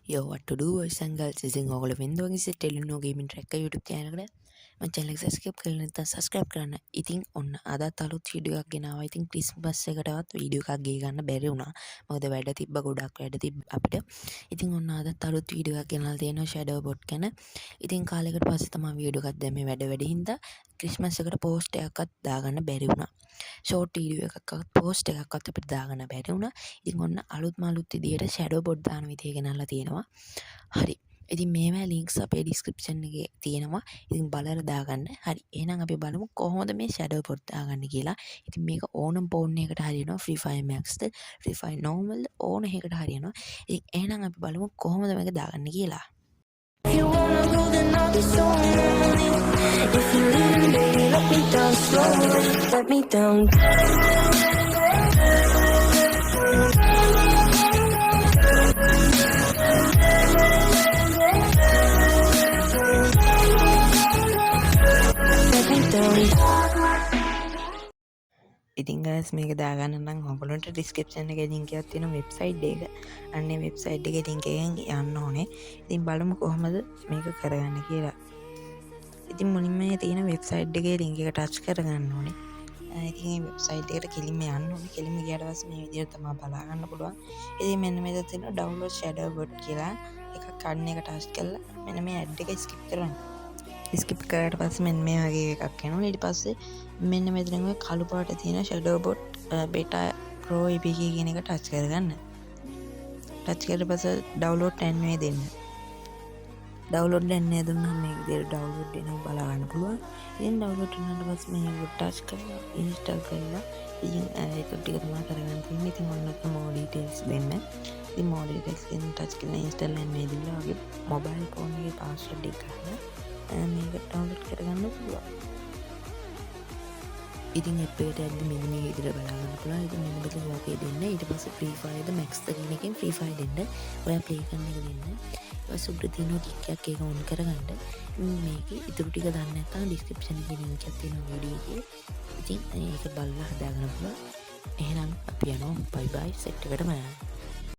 Yo, what to do boys and girls ඉතින් ඔයගොල්ලෝ වෙනද වගේ සිට ටෙලිනෝ ගේමින් ට්‍රැක් එක YouTube channel එකට මම channel එක subscribe කරලා නැත්නම් subscribe කරන්න. ඉතින් ඔන්න අදත් අලුත් වීඩියෝ එකක් ගෙනාවා. ඉතින් ක්‍රිස්මස් එකටවත් වීඩියෝ එකක් ගේ ගන්න බැරි වුණා. මොකද වැඩ තිබ්බ ගොඩක් වැඩ තිබ්බ අපිට. ඉතින් ඔන්න අදත් අලුත් වීඩියෝ එකක් ගෙනල්ලා තියෙනවා shadow bot ගැන. ඉතින් කාලයකට පස්සේ තමයි වීඩියෝ එකක් දැම්මේ වැඩ හින්දා ක්‍රිස්මස් එකට post එකක්වත් දාගන්න බැරි වුණා. short වීඩියෝ එකක්වත් post එකක්වත් අපිට දාගන්න බැරි වුණා. ඉතින් ඔන්න අලුත්ම අලුත් විදියට shadow bot දාන විදිය ගෙනල්ලා තියෙනවා. හරි. ඉතින් මේවා ලින්ක්ස් අපේ ඩිස්ක්‍රිප්ෂන් එකේ තියෙනවා. ඉතින් බලලා දාගන්න. හරි. එහෙනම් අපි බලමු කොහොමද මේ shadow bot දාගන්න කියලා. ඉතින් මේක ඕනම් ෆෝන් එකකට හරියනවා. Free Fire Maxද, Free Fire Normal ඕන එකකට හරියනවා. ඉතින් එහෙනම් අපි බලමු කොහොමද මේක දාගන්න කියලා. If you wanna go, then I'll be so lonely. If you leave, baby, let me down slowly. Let me down. Let me down. ඉතින් guys මේක දාගන්න නම් ඔයගොල්ලන්ට ඩිස්ක්‍රිප්ෂන් එකේ link එකක් තියෙනවා වෙබ්සයිට් එක. අන්නේ වෙබ්සයිට් එකේ link එකෙන් යන්න ඕනේ. ඉතින් බලමු කොහොමද මේක කරගන්න කියලා. ඉතින් මුලින්ම මේ තියෙන වෙබ්සයිට් එකේ link එක ටච් කරගන්න ඕනේ. ඉතින් මේ වෙබ්සයිට් එකට කෙලින්ම යන්න ඕනේ. කෙලින්ම ගියාට පස්සේ මේ විදිහට තමයි බලා ගන්න පුළුවන්. ඉතින් මෙන්න මෙතන තියෙනවා download shadow bot කියලා එකක් අන්න එක ටච් කරලා මෙන්න මේ ad එක skip කරන්න. ස්කිප් කරාට පස්සේ මෙන්න මේ වගේ එකක් එනවා. ඊට පස්සේ මෙන්න මෙතන ඔය කළු පාට තියෙන shadow bot beta pro APK කියන එක ටච් කරගන්න. ටච් කරලා පස්සේ download 10 මේ දෙන්න. download 10 දුන්නාම මේ විදිහට download වෙනවා බලා ගන්න පුළුවන්. ඉතින් download කරනාට පස්සේ මේක ටච් කරලා install කරලා ඉතින් ඒක ටික තමයි කරගන්න තියෙන්නේ. ඉතින් ඔන්න more details දෙන්න. ඉතින් more details කියන ටච් කරලා install වෙන මේ දීලා වගේ mobile phone එකේ password එක ගන්න. මේක ඩවුන්ලෝඩ් කරගන්න පුළුවන්. ඉතින් app එකට ඇද්දි මෙන්න මේ විදිහට බලා ගන්න පුළුවන්. ඉතින් මෙන්න මෙතන වාගේ දෙන්න. ඊට පස්සේ Free Fire ද Max ද කියන එකෙන් Free Fire දෙන්න. ඔයා play කරන එක දෙන්න. ඊට පස්සේ උඩ තියෙන ටික් එකක් ඒක on කරගන්න. මේකේ ඉතුරු ටික දන්නේ නැත්නම් description එකේ link එකක් තියෙනවා වීඩියෝ එකේ. ඉතින් ඒක බලලා හදාගන්න පුළුවන්. එහෙනම් අපි යනවා bye bye set එකටම යන්න.